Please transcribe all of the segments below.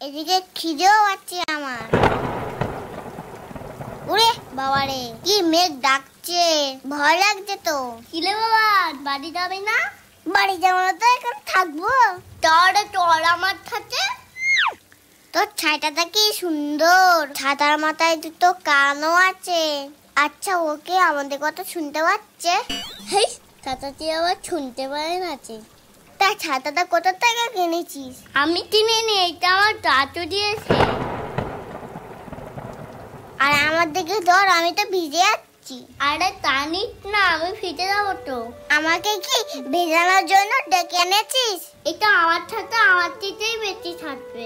এদিকে খিদেও পাচ্ছে আমার। ওরে বাবারে, কি মেঘ ডাকছে, ভয় লাগছে তো। কিলে বাবা, বাড়ি যাবে না? বাড়ি যাবো না তো, এখন থাকবো। তোর আমার সাথে। তোর ছাইটাটা কি সুন্দর, ছাতার মাথায় দুটো কানও আছে। আচ্ছা, ওকে আমাদের কথা শুনতে পাচ্ছে? হেই, ছাতাটি আবার শুনতে পারে না। তা ছাতাটা কোথা থেকে কিনেছিস? আমি কিনিনি, এটা আমার দাদু দিয়েছে। আর আমার দিকে ধর, আমি তো ভিজে যাচ্ছি। আরে টানিস না, আমি ভিজে যাবো তো। আমাকে কি ভেজানোর জন্য ডেকে এনেছিস? এটা আমার ছাতা, আমার চিতেই বেশি থাকবে।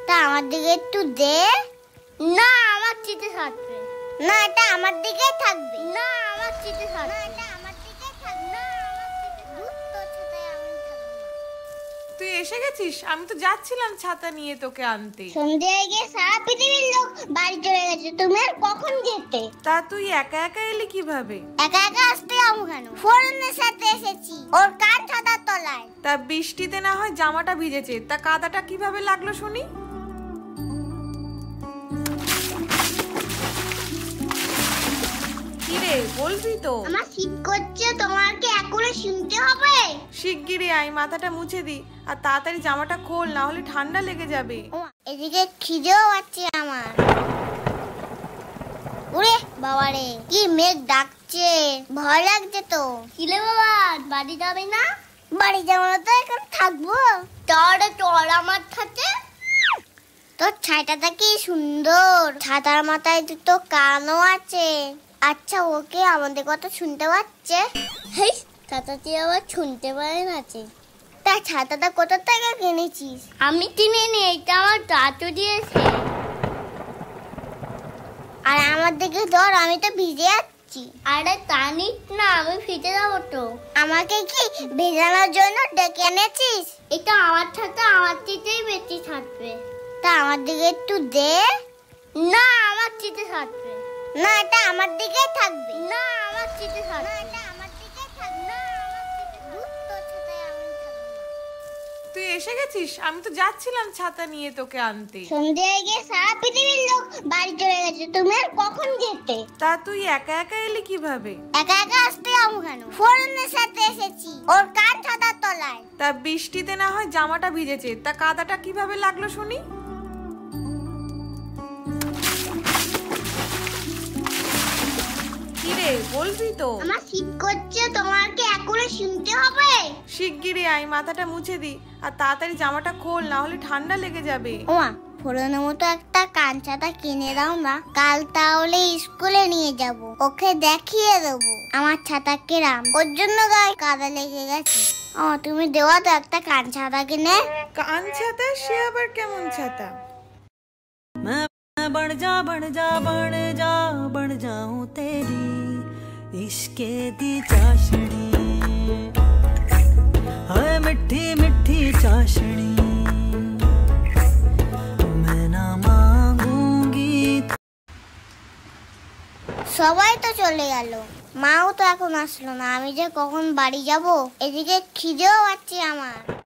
তা আমার দিকে একটু দে। না, আমার চিতে থাকবে না, এটা আমার দিকে থাকবে না, আমার চিতে থাকবে না, এটা আমার দিকে থাকবে না, তুই এসে গেছিস? আমি তো যাচ্ছিলাম ছাতা নিয়ে তোকে আনতে। সন্ধ্যে হয়ে গিয়ে সারা পৃথিবীর লোক বাড়ি চলে গেছে, তুমি আর কখন যেতে? তা তুই একা একা এলি কিভাবে? একা একা আসতে যাবো কেন? ফোরনের সাথে এসেছি, ওর কান ছাতার তলায়। তা বৃষ্টিতে না হয় জামাটা ভিজেছে, তা কাদাটা কিভাবে লাগলো শুনি? কিরে, বলবি তো? আমার শীত করছে, তোমার কি এখনো শুনতে হবে? শিগগিরই আয়, মাথাটা মুছে দি, আর তাড়াতাড়ি জামাটা খোল, না হলে ঠান্ডা লেগে যাবে। এদিকে খিদেও পাচ্ছে আমার। ওরে বাবারে, কি মেঘ ডাকছে, ভয় লাগছে তো। কিলে বাবা, বাড়ি যাবে না? বাড়ি যাবো না তো, এখন থাকবো। তোর আমার সাথে। তোর ছাইটাটা কি সুন্দর, ছাতার মাথায় দুটো কানও আছে। আচ্ছা, ওকে আমাদের কথা শুনতে পাচ্ছে? হেই, ছাতাটি আবার শুনতে পারে না। তা ছাতাটা কোথা থেকে কিনেছিস? আমি কিনিনি, এটা আমার দাদু দিয়েছে। আর আমার দিকে ধর, আমি তো ভিজে যাচ্ছি। আরে টানিস না, আমি ভিজে যাবো তো। আমাকে কি ভেজানোর জন্য ডেকে এনেছিস? এটা আমার ছাতা, আমার চিতেই বেশি থাকবে। তা আমার দিকে একটু দে। না, আমার চিতে থাকবে না, এটা আমার দিকে থাকবে না, আমার চিতে থাকবে না, এটা আমার দিকে থাকবে না, তুই এসে গেছিস? আমি তো যাচ্ছিলাম ছাতা নিয়ে তোকে আনতে। সন্ধ্যে হয়ে গিয়ে সারা পৃথিবীর লোক বাড়ি চলে গেছে, তুমি আর কখন যেতে? তা তুই একা একা এলি কিভাবে? একা একা আসতে যাবো কেন? ফোরনের সাথে এসেছি, ওর কান ছাতার তলায়। তা বৃষ্টিতে না হয় জামাটা ভিজেছে, তা কাদাটা কিভাবে লাগলো শুনি? কিরে, বলবি তো? আমার শীত করছে, তোমার কি এখনো শুনতে হবে? শিগগিরই আয়, মাথাটা মুছে দি, আর তাড়াতাড়ি জামাটা খোল, না হলে ঠান্ডা লেগে যাবে। ওমা, ফোরনের মতো একটা কান ছাতা কিনে দাও না, কাল তাহলে স্কুলে নিয়ে যাব, ওকে দেখিয়ে দেবো আমার ছাতা কিরাম। ওর জন্য গায়ে কাদা লেগে গেছে। তুমি দেওয়া তো একটা কান ছাতা কিনে। কান ছাতা? সে আবার কেমন ছাতা? बन जा बन जा बन जा बन जाऊं तेरी इश्के दी चाशनी है मिठी मिठी चाशनी मैं ना मांगूंगी। সবাই তো চলে গেল, মাও তো এখন আসলো না, আমি যে কখন বাড়ি যাব। এদিকে খিদেও পাচ্ছে আমার।